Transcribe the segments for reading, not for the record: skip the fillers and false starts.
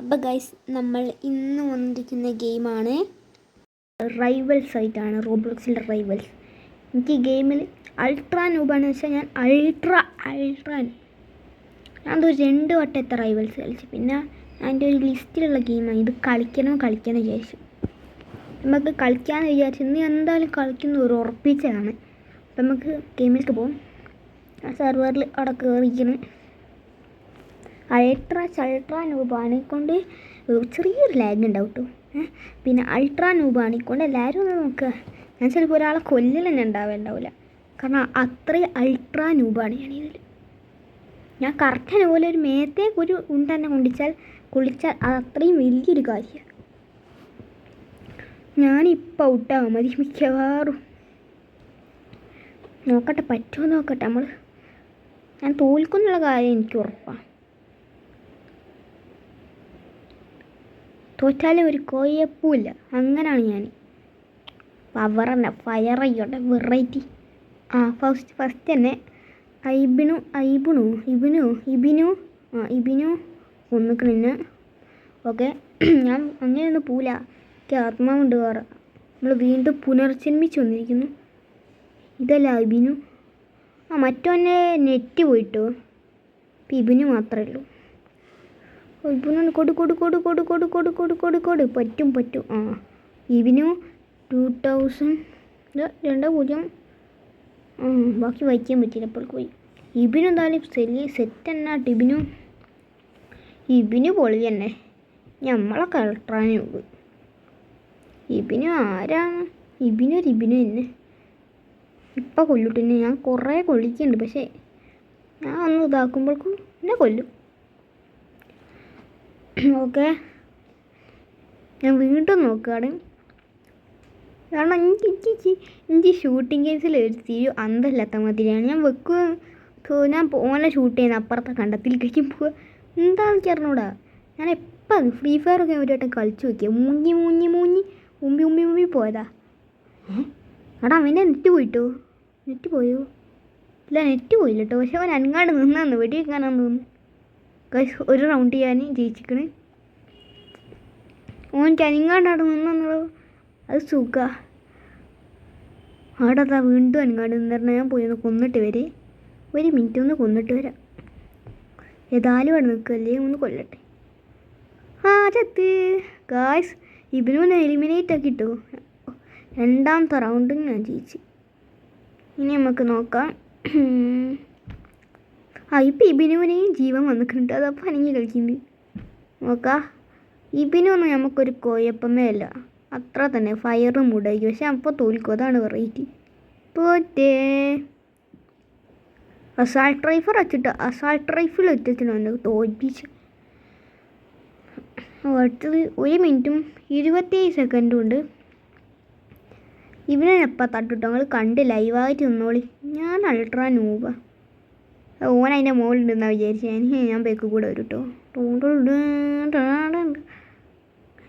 അപ്പോൾ ഗൈസ്, നമ്മൾ ഇന്ന് വന്നിരിക്കുന്ന ഗെയിമാണ് റൈവൽസ് ആയിട്ടാണ്. റോബ്ലോക്സിൻ്റെ റൈവൽസ്. എനിക്ക് ഈ ഗെയിമിൽ അൾട്രാ നൂബാണെന്ന് വെച്ചാൽ ഞാൻ ഞാൻ ഒരു 2 വട്ടത്തെ റൈവൽസ് കളിച്ചു. പിന്നെ എൻ്റെ ഒരു ലിസ്റ്റിലുള്ള ഗെയിമാണ് ഇത്. കളിക്കണം വിചാരിച്ചു. നമുക്ക് കളിക്കാമെന്ന് വിചാരിച്ചു. ഇന്ന് എന്തായാലും കളിക്കുന്ന ഒരു ഉറപ്പിച്ചതാണ്. അപ്പം നമുക്ക് ഗെയിമിലേക്ക് പോകും. ആ സെർവറിൽ അവിടെ കയറിയിരിക്കണം. അൾട്രാ നൂബാണിക്കൊണ്ട് ചെറിയൊരു ലാഗ് ഉണ്ടാവും കേട്ടോ. പിന്നെ അൾട്രാ നൂബാണിക്കൊണ്ട് എല്ലാവരും ഒന്ന് നോക്കുക. ഞാൻ ചിലപ്പോൾ ഒരാളെ കൊല്ലൽ തന്നെ ഉണ്ടാവില്ല. കാരണം അത്രയും അൾട്രാ നൂബാണ് ഞാനിതിൽ. ഞാൻ കറക്റ്റ് പോലെ ഒരു മേത്തേക്ക് ഒരു തന്നെ കുളിച്ചാൽ അത് അത്രയും വലിയൊരു കാര്യമാണ്. ഞാനിപ്പോൾ ഔട്ടാകാൻ മതി മിക്കവാറും. പറ്റുമോ നോക്കട്ടെ. ഞാൻ തോൽക്കുന്നുള്ള കാര്യം എനിക്ക് ഉറപ്പാണ്. തോറ്റാലും ഒരു കുഴപ്പമില്ല. അങ്ങനെയാണ് ഞാൻ. ഫയർ ആയിക്കോട്ടെ, വെറൈറ്റി. ഫസ്റ്റ് തന്നെ ഇബിനു കൊന്നിക്കണിന്ന്. ഓക്കെ, ഞാൻ അങ്ങനെയൊന്നും പോവില്ല. എനിക്ക് ആത്മാവുണ്ട്. വേറെ നമ്മൾ വീണ്ടും പുനർജന്മിച്ച് വന്നിരിക്കുന്നു. ഇതല്ല ഇബിനു. മറ്റൊന്നെ നെറ്റ് പോയിട്ടോ. ഇപ്പം ഇബിനു മാത്രമേ ഉള്ളൂ. ഇബിനു കൊടു പറ്റും. ഇബിനു 2000 20. ബാക്കി വായിക്കാൻ പറ്റില്ല. അപ്പോൾ പോയി. ഇബിനു എന്തായാലും സെറ്റ് തന്നെ. ഇബിനു പൊളി തന്നെ. നമ്മളൊക്കെ അൾട്രാനേ ഉള്ളൂ. ഇബിനു ആരാണ്? ഇബിനു തന്നെ. ഇപ്പം കൊല്ലിട്ടിന്. ഞാൻ കുറേ കൊള്ളിക്കുന്നുണ്ട്. പക്ഷേ ഞാൻ ഒന്ന് ഇതാക്കുമ്പോഴേക്കും എന്നെ കൊല്ലും. ഓക്കെ, ഞാൻ വീണ്ടും നോക്കുകയാണ്. കാരണം എനിക്ക് ഷൂട്ടിംഗ് ഗെയിംസിൽ ഒരു അന്തമില്ലാത്ത മാതിരിയാണ്. ഞാൻ ഓനെ ഷൂട്ട് ചെയ്യുന്ന അപ്പുറത്തെ കണ്ടത്തിൽ കഴിയുമ്പോൾ എന്താണെന്ന് എനിക്ക് അറിഞ്ഞൂടാ. ഞാൻ എപ്പം ഫ്രീ ഫയർ ഒക്കെ ഒരു വട്ടം കളിച്ചു നോക്കിയാൽ ഉമ്പി പോയതാ. അവൻ്റെ നെറ്റ് പോയോ? ഇല്ല, നെറ്റ് പോയില്ല കേട്ടോ. പക്ഷെ അവൻ അങ്ങാണ്ട് നിന്നാന്ന് വെടി വെക്കാനാന്ന് തോന്നുന്നു. ഒരു റൗണ്ട് ചെയ്യാൻ ജയിച്ചിക്കണ്. ഓനിക്ക് അനങ്ങാണ്ട് അവിടെ നിന്നുള്ളൂ. അത് സുഖ. അവിടെ വീണ്ടും അനങ്ങാണ്ട് നിന്നിരുന്ന. ഞാൻ പോയി ഒന്ന് കൊന്നിട്ട് വരെ. ഒരു മിനിറ്റ് ഒന്ന് കൊന്നിട്ട് വരാം. ഏതായാലും അവിടെ നിൽക്കല്ലേ, ഒന്ന് കൊല്ലട്ടെ. ചത്ത് ഗായ്സ്. ഇവനൊന്ന് എലിമിനേറ്റ് ആക്കിട്ടോ. 2ാമത്തെ റൗണ്ടിൽ ഞാൻ ജയിച്ചു. ഇനി നമുക്ക് നോക്കാം. ഇപ്പം ഇബിനുവിനെയും ജീവൻ വന്നിട്ടുണ്ട്. അതപ്പോൾ അനങ്ങി കളിക്കുന്നത് നോക്കാം. ഇബിനൊന്നും നമുക്കൊരു കുഴപ്പമേ അല്ല. അത്ര തന്നെ ഫയർ മൂടായിരിക്കും. പക്ഷെ അപ്പോൾ തോൽക്കും. അതാണ് വെറൈറ്റി. പോറ്റേ അസാൾട്ട് റൈഫിൾ വെച്ചിട്ടാണ് തോൽപ്പിച്ച്. അടുത്തത് 1 മിനിറ്റും 27 സെക്കൻഡും ഉണ്ട്. ഇവനെപ്പം തട്ടിട്ടോ. നിങ്ങൾ കണ്ട് ലൈവായിട്ട് നിന്നോളി. ഞാൻ അൾട്രാ നൂബ. ഓൻ അതിൻ്റെ മുകളിലുണ്ടെന്നാണ് വിചാരിച്ചു. ഞാൻ ബേക്ക് കൂടെ വരും കേട്ടോ.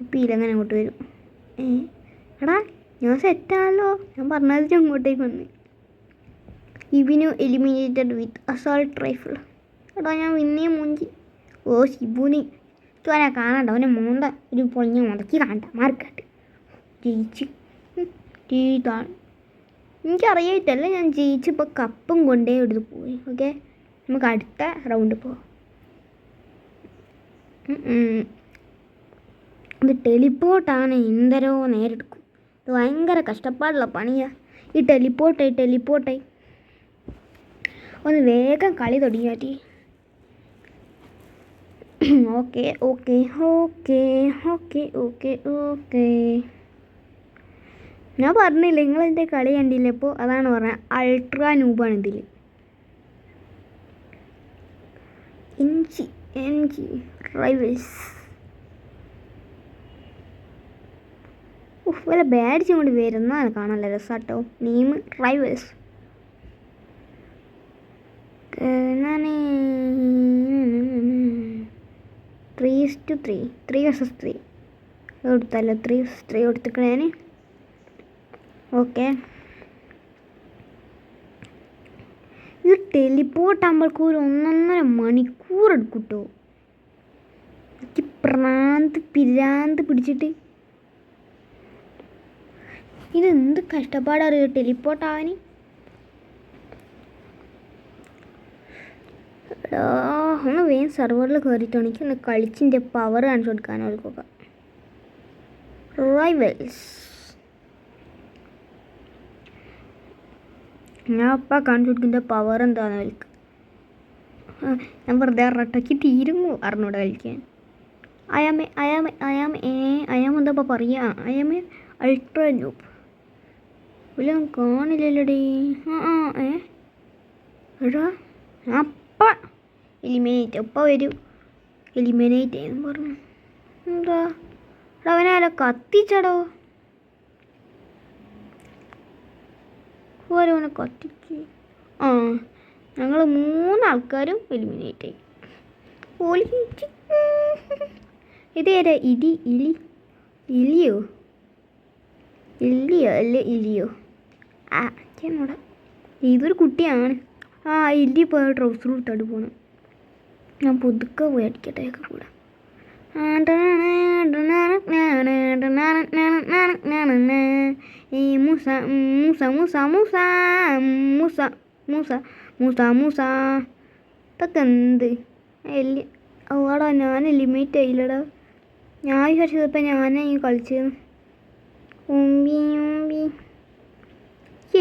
ഇപ്പം ഇതങ്ങനെ അങ്ങോട്ട് വരും. എടാ, ഞാൻ സെറ്റാണല്ലോ. ഞാൻ പറഞ്ഞതിട്ട് അങ്ങോട്ടേക്ക് വന്ന്. ഇബിനു എലിമിനേറ്റഡ് വിത്ത് അസാൾട്ട് റൈഫിൾ. എടാ, ഞാൻ പിന്നെയും മൂഞ്ചി. ഷിബുനി അവനെ കാണണ്ട. അവനെ മോന്ത ഒരു പൊളിഞ്ഞ മുതക്കി കാണണ്ട. മാർക്കാട്ട് ജയിച്ച്. എനിക്കറിയായിട്ടല്ല, ഞാൻ ജയിച്ചിപ്പോൾ കപ്പും കൊണ്ടേ എടുത്ത് പോയി. ഓക്കെ, നമുക്ക് അടുത്ത റൗണ്ട് പോവാം. ഇത് ടെലിപ്പോർട്ടാണ്. എന്തരോ നേരെടുക്കും. ഇത് ഭയങ്കര കഷ്ടപ്പാടുള്ള പണിയാണ്. ഈ ടെലിപ്പോർട്ടായി ഒന്ന് വേഗം കളി തുടങ്ങിയാറ്റി. ഓക്കെ. ഞാൻ പറഞ്ഞില്ല, നിങ്ങളെൻ്റെ കളി കണ്ടില്ല. ഇപ്പോൾ അതാണ് പറഞ്ഞത്. അൾട്രാ നൂബാണ് ഇതിൽ. എൻജി റൈവൽസ്. വല്ല ബാഡ്ജും കൊണ്ട് വരുന്നതാണ് കാണാനല്ല രസാട്ടോ. Name rivals. ഞാൻ 3:3 3 എടുത്തല്ലോ. 3 എടുത്തിക്കണേ ഞാൻ. ഓക്കെ, ഇത് ടെലിപ്പോർട്ട് ആകുമ്പോഴേക്കും ഒരു 1.5 മണിക്കൂർ എടുക്കും കേട്ടോ. എനിക്ക് പിരാന്ത് പിടിച്ചിട്ട് ഇതെന്ത് കഷ്ടപ്പാടറിയോ ടെലിപ്പോർട്ടാവാൻ. ഒന്ന് വേഗം സെർവറിൽ കയറിയിട്ട് എനിക്കൊന്ന് കളിച്ചിൻ്റെ പവർ കാണിച്ചു കൊടുക്കാൻ അവർക്കൊക്കെ. റൈവൽസ് ഞാൻ അപ്പം കാണിച്ചു കൊടുക്കുന്ന പവർ എന്താണെന്ന് അവർക്ക്. ഞാൻ വെറുതെ റട്ടയ്ക്ക് തീരുമോ അറിഞ്ഞൂടെ കളിക്കാൻ. അയാമ എന്താ ഇപ്പം പറയുക? അയാമ അൾട്രാ ന്യൂബ് വല്ലതും കാണില്ലല്ലോടേ. എടാ അപ്പം എലിമിനേറ്റ് ഒപ്പം വരും. എലിമിനേറ്റ് എന്ന് പറഞ്ഞു എന്താ അവനാരോ കത്തിച്ചടോ. ഓരോനെ കത്തിച്ച് ഞങ്ങൾ 3 ആൾക്കാരും എലിമിനേറ്റ് ആയി. ഇതേതാ ഇലിയോ അല്ലേ ഇലിയോ? എന്നോടാ ഇതൊരു കുട്ടിയാണ്. ഇല്ലി പോയ ട്രൗസർ കൊടുത്താട്ട് പോകണം. ഞാൻ പുതുക്കെ പോയി അടിക്കട്ടെ കൂടെ. ഇതൊക്കെ എന്ത് അവാടാ. ഞാൻ ലിമിറ്റ് ആയില്ലടാ. ഞാൻ വിചാരിച്ചതിപ്പോൾ ഞാനേ കളിച്ചത്.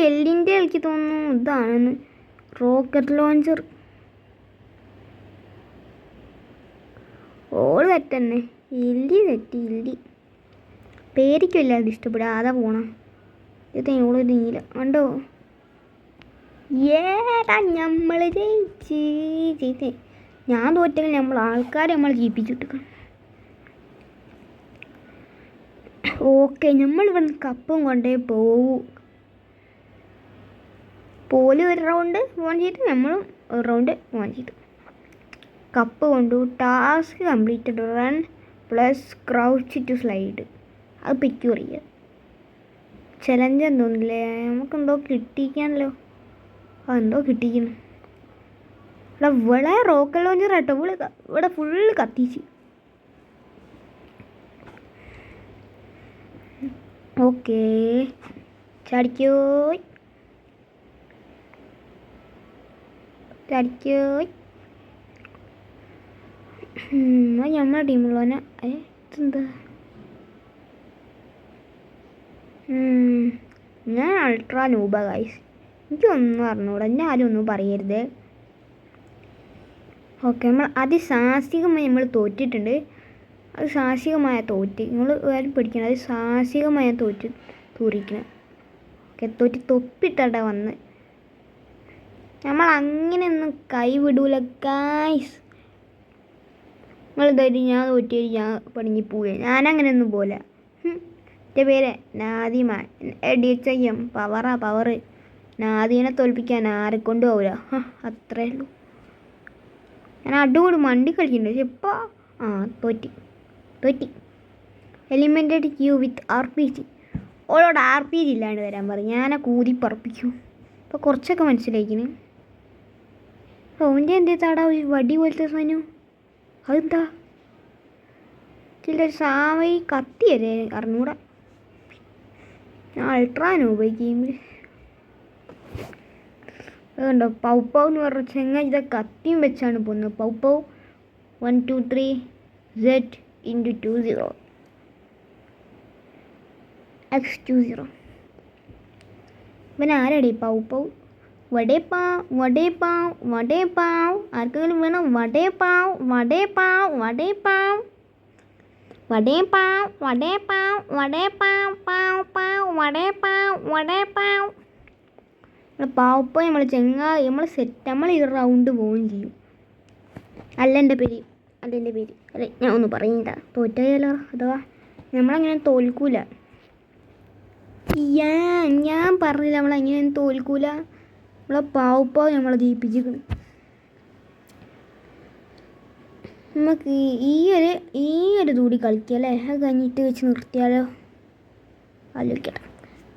എല്ലിൻ്റെ എനിക്ക് തോന്നുന്നു ഇതാണെന്ന്. റോക്കറ്റ് ലോഞ്ചർ ഓള് തെറ്റന്നെ. ഇല്ലി പേരിക്കില്ല അത് ഇഷ്ടപ്പെടുക. അതാ പോണം. ഇത് ഓള് നീല കണ്ടോ. ഏടാ നമ്മൾ ജയിച്ച്. ഞാൻ തോറ്റെങ്കിൽ നമ്മൾ ആൾക്കാരെ നമ്മൾ ജയിപ്പിച്ചിട്ട്. ഓക്കെ നമ്മൾ ഇവിടുന്ന് കപ്പും കൊണ്ടേ പോലും ഒരു റൗണ്ട് ഫോൺ ചെയ്തിട്ട് നമ്മളും ഒരു റൗണ്ട് ഫോൺ ചെയ്തു. കപ്പ് കൊണ്ടു. Task completed. Run plus crouch to slide. അത് പിക്കു അറിയുക. ചലഞ്ച് എന്തോന്നില്ലേ നമുക്കെന്തോ കിട്ടിക്കാണല്ലോ. അതെന്തോ കിട്ടിക്കുന്നു. ഇവിടെ റോക്കറ്റ് ലോഞ്ചർ കേട്ടോ. ഇവിടെ ഫുള്ള് കത്തിച്ച്. ഓക്കേ ചടിക്കോ. നമ്മളെ ടീമുള്ളവനെ ഇതെന്താ. ഞാൻ അൾട്രാ നൂബ ഗൈസ്. എനിക്കൊന്നും അറിഞ്ഞൂടാ. എന്നെ ആരും ഒന്നും പറയരുത്. ഓക്കെ നമ്മൾ അതിസാഹസികമായി നമ്മൾ തോറ്റിട്ടുണ്ട്. അത് സാഹസികമായ തോറ്റ്. നിങ്ങൾ വേറെ പിടിക്കണം. അത് സാഹസികമായ തൂറിക്കണം. ഓക്കെ തോറ്റ് തൊപ്പിട്ടട വന്ന്. നമ്മൾ അങ്ങനെയൊന്നും കൈവിടൂല ഗൈസ്. നിങ്ങൾ ഇതായിട്ട് ഞാൻ തോറ്റി ഞാൻ പണിങ്ങിപ്പോവുക. ഞാനങ്ങനെയൊന്നും പോലെ. എൻ്റെ പേര് നാദിമ. എഡിച്ചയ്യം പവർ. നാദീനെ തോൽപ്പിക്കാൻ ആരെക്കൊണ്ടും ആവില്ല. അത്രേ ഉള്ളൂ. ഞാൻ അടികൂടി മണ്ടി കളിക്കുന്നുണ്ട്. പക്ഷെ ഇപ്പോൾ തോറ്റി. എലിമെൻറ്റഡ് ക്യൂ വിത്ത് RPG. ഓളോട് RPG ഇല്ലാണ്ട് വരാൻ പറയും. ഞാനെ കൂതി പറപ്പിക്കും. ഇപ്പോൾ കുറച്ചൊക്കെ മനസ്സിലാക്കിന്. ഓൻ്റെ എന്തേത്താടാ ഒരു വടി പോലത്തെ സാധനം. അതെന്താ ചിലർ സാമി കത്തിയല്ലേ അറിഞ്ഞൂടാ. ഞാൻ അൾട്രാനോ പോയി ഗെയിമിൽ. അതുകൊണ്ടോ പൗ എന്ന് പറഞ്ഞ ചെങ്ങായി ഇതൊക്കെ കത്തിയും വെച്ചാണ് പോകുന്നത്. പൗ 1 2 3 Z×20 X20. ഇവൻ ആരടി പൗ വടേപ്പാവ് ആർക്കെങ്കിലും വേണം. വടേപ്പാവ് പാവപ്പം നമ്മൾ ചെങ്ങായി നമ്മൾ സെറ്റ്. നമ്മൾ ഈ റൗണ്ട് പോവുകയും ചെയ്യും. അതെൻ്റെ പേര്. അതെ ഞാൻ ഒന്നും പറയണ്ട. തോറ്റായാലോ അഥവാ നമ്മളങ്ങനെ തോൽക്കൂല. ഞാൻ പറഞ്ഞില്ല നമ്മളങ്ങനെ തോൽക്കൂല. നമ്മളെ പാവപ്പാവ് നമ്മളെ ജയിപ്പിച്ചിരിക്കണം. നമുക്ക് ഈ ഒരു കൂടി കളിക്കാം അല്ലേ. അത് കഴിഞ്ഞിട്ട് വെച്ച് നിർത്തിയാലോ. ആലോചിക്കട്ടെ.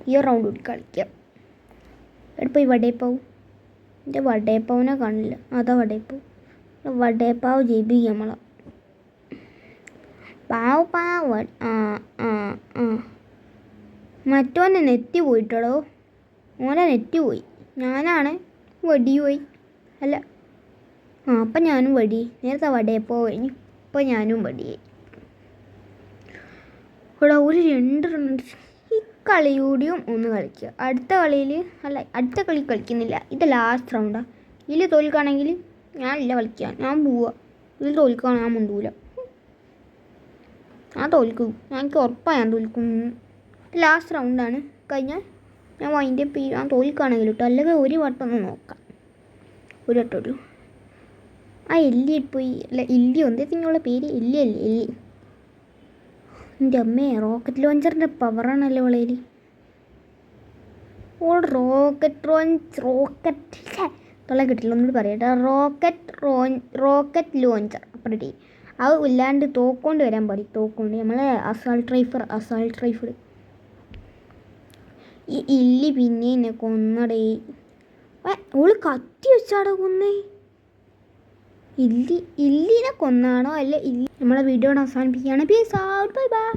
ഈ റൗണ്ട് കൂടി കളിക്കാം. എവിടെ പോയി വടേപ്പാവും. എൻ്റെ വടേപ്പാവിനെ കാണില്ല. അതാ വടേപ്പാവ് ജയിപ്പിക്കുക നമ്മളെ. പാവ പാവ. ആ ആ ആ മറ്റോനെ നെറ്റ് പോയിട്ടടോ. ഓനെ നെറ്റ് പോയി. ഞാനാണ് വടി പോയി. അല്ല അപ്പം ഞാനും വടി. നേരത്തെ വടിയപ്പോൾ കഴിഞ്ഞു. ഇപ്പം ഞാനും വടിയായി. ഇവിടെ ഒരു 2 റൗണ്ട് ഈ കളി കൂടിയും ഒന്ന് കളിക്കുക. അടുത്ത കളി കളിക്കുന്നില്ല. ഇത് ലാസ്റ്റ് റൗണ്ടാണ്. ഇതിൽ തോൽക്കുകയാണെങ്കിൽ ഞാനില്ല കളിക്കാൻ, ഞാൻ പോവുക. ഇതിൽ തോൽക്കുകയാണെങ്കിൽ ഞാൻ മുണ്ടൂല. ഞാൻ തോൽക്കും, എനിക്ക് ഉറപ്പാണ് ഞാൻ തോൽക്കും. ലാസ്റ്റ് റൗണ്ടാണ്. കഴിഞ്ഞാൽ ഞാൻ വൈൻഡപ്പ് ചെയ്യും. ഞാൻ തോൽക്കുകയാണെങ്കിൽ കേട്ടോ, അല്ലെങ്കിൽ ഒരു വട്ടം ഒന്ന് നോക്കാം. ഒരു വട്ടമുള്ളൂ. ആ എല്ലി പോയി. അല്ല എല്ലി എന്തെങ്കിലും പേര് എല്ലി. എൻ്റെ അമ്മേ, റോക്കറ്റ് ലോഞ്ചറിൻ്റെ പവറാണല്ലോ വളയിൽ. തൊള്ള കിട്ടില്ല, ഒന്നുകൂടി പറയട്ടെ. റോക്കറ്റ് ലോഞ്ചർ അപ്പുറത്തെ അത് ഇല്ലാണ്ട് തോക്കൊണ്ട് വരാൻ പാടില്ല. തോക്കൊണ്ട് നമ്മളെ അസാൾട്ട് റൈഫിൾ. ഈ ഇല്ലി പിന്നെ എന്നെ കൊന്നടേ. ഓള് കത്തി വെച്ചാടോ കൊന്നേ. ഇല്ലിനെ കൊന്നാണോ അല്ല നമ്മളെ വീഡിയോ അവസാനിപ്പിക്കുകയാണ്. Peace out, bye bye.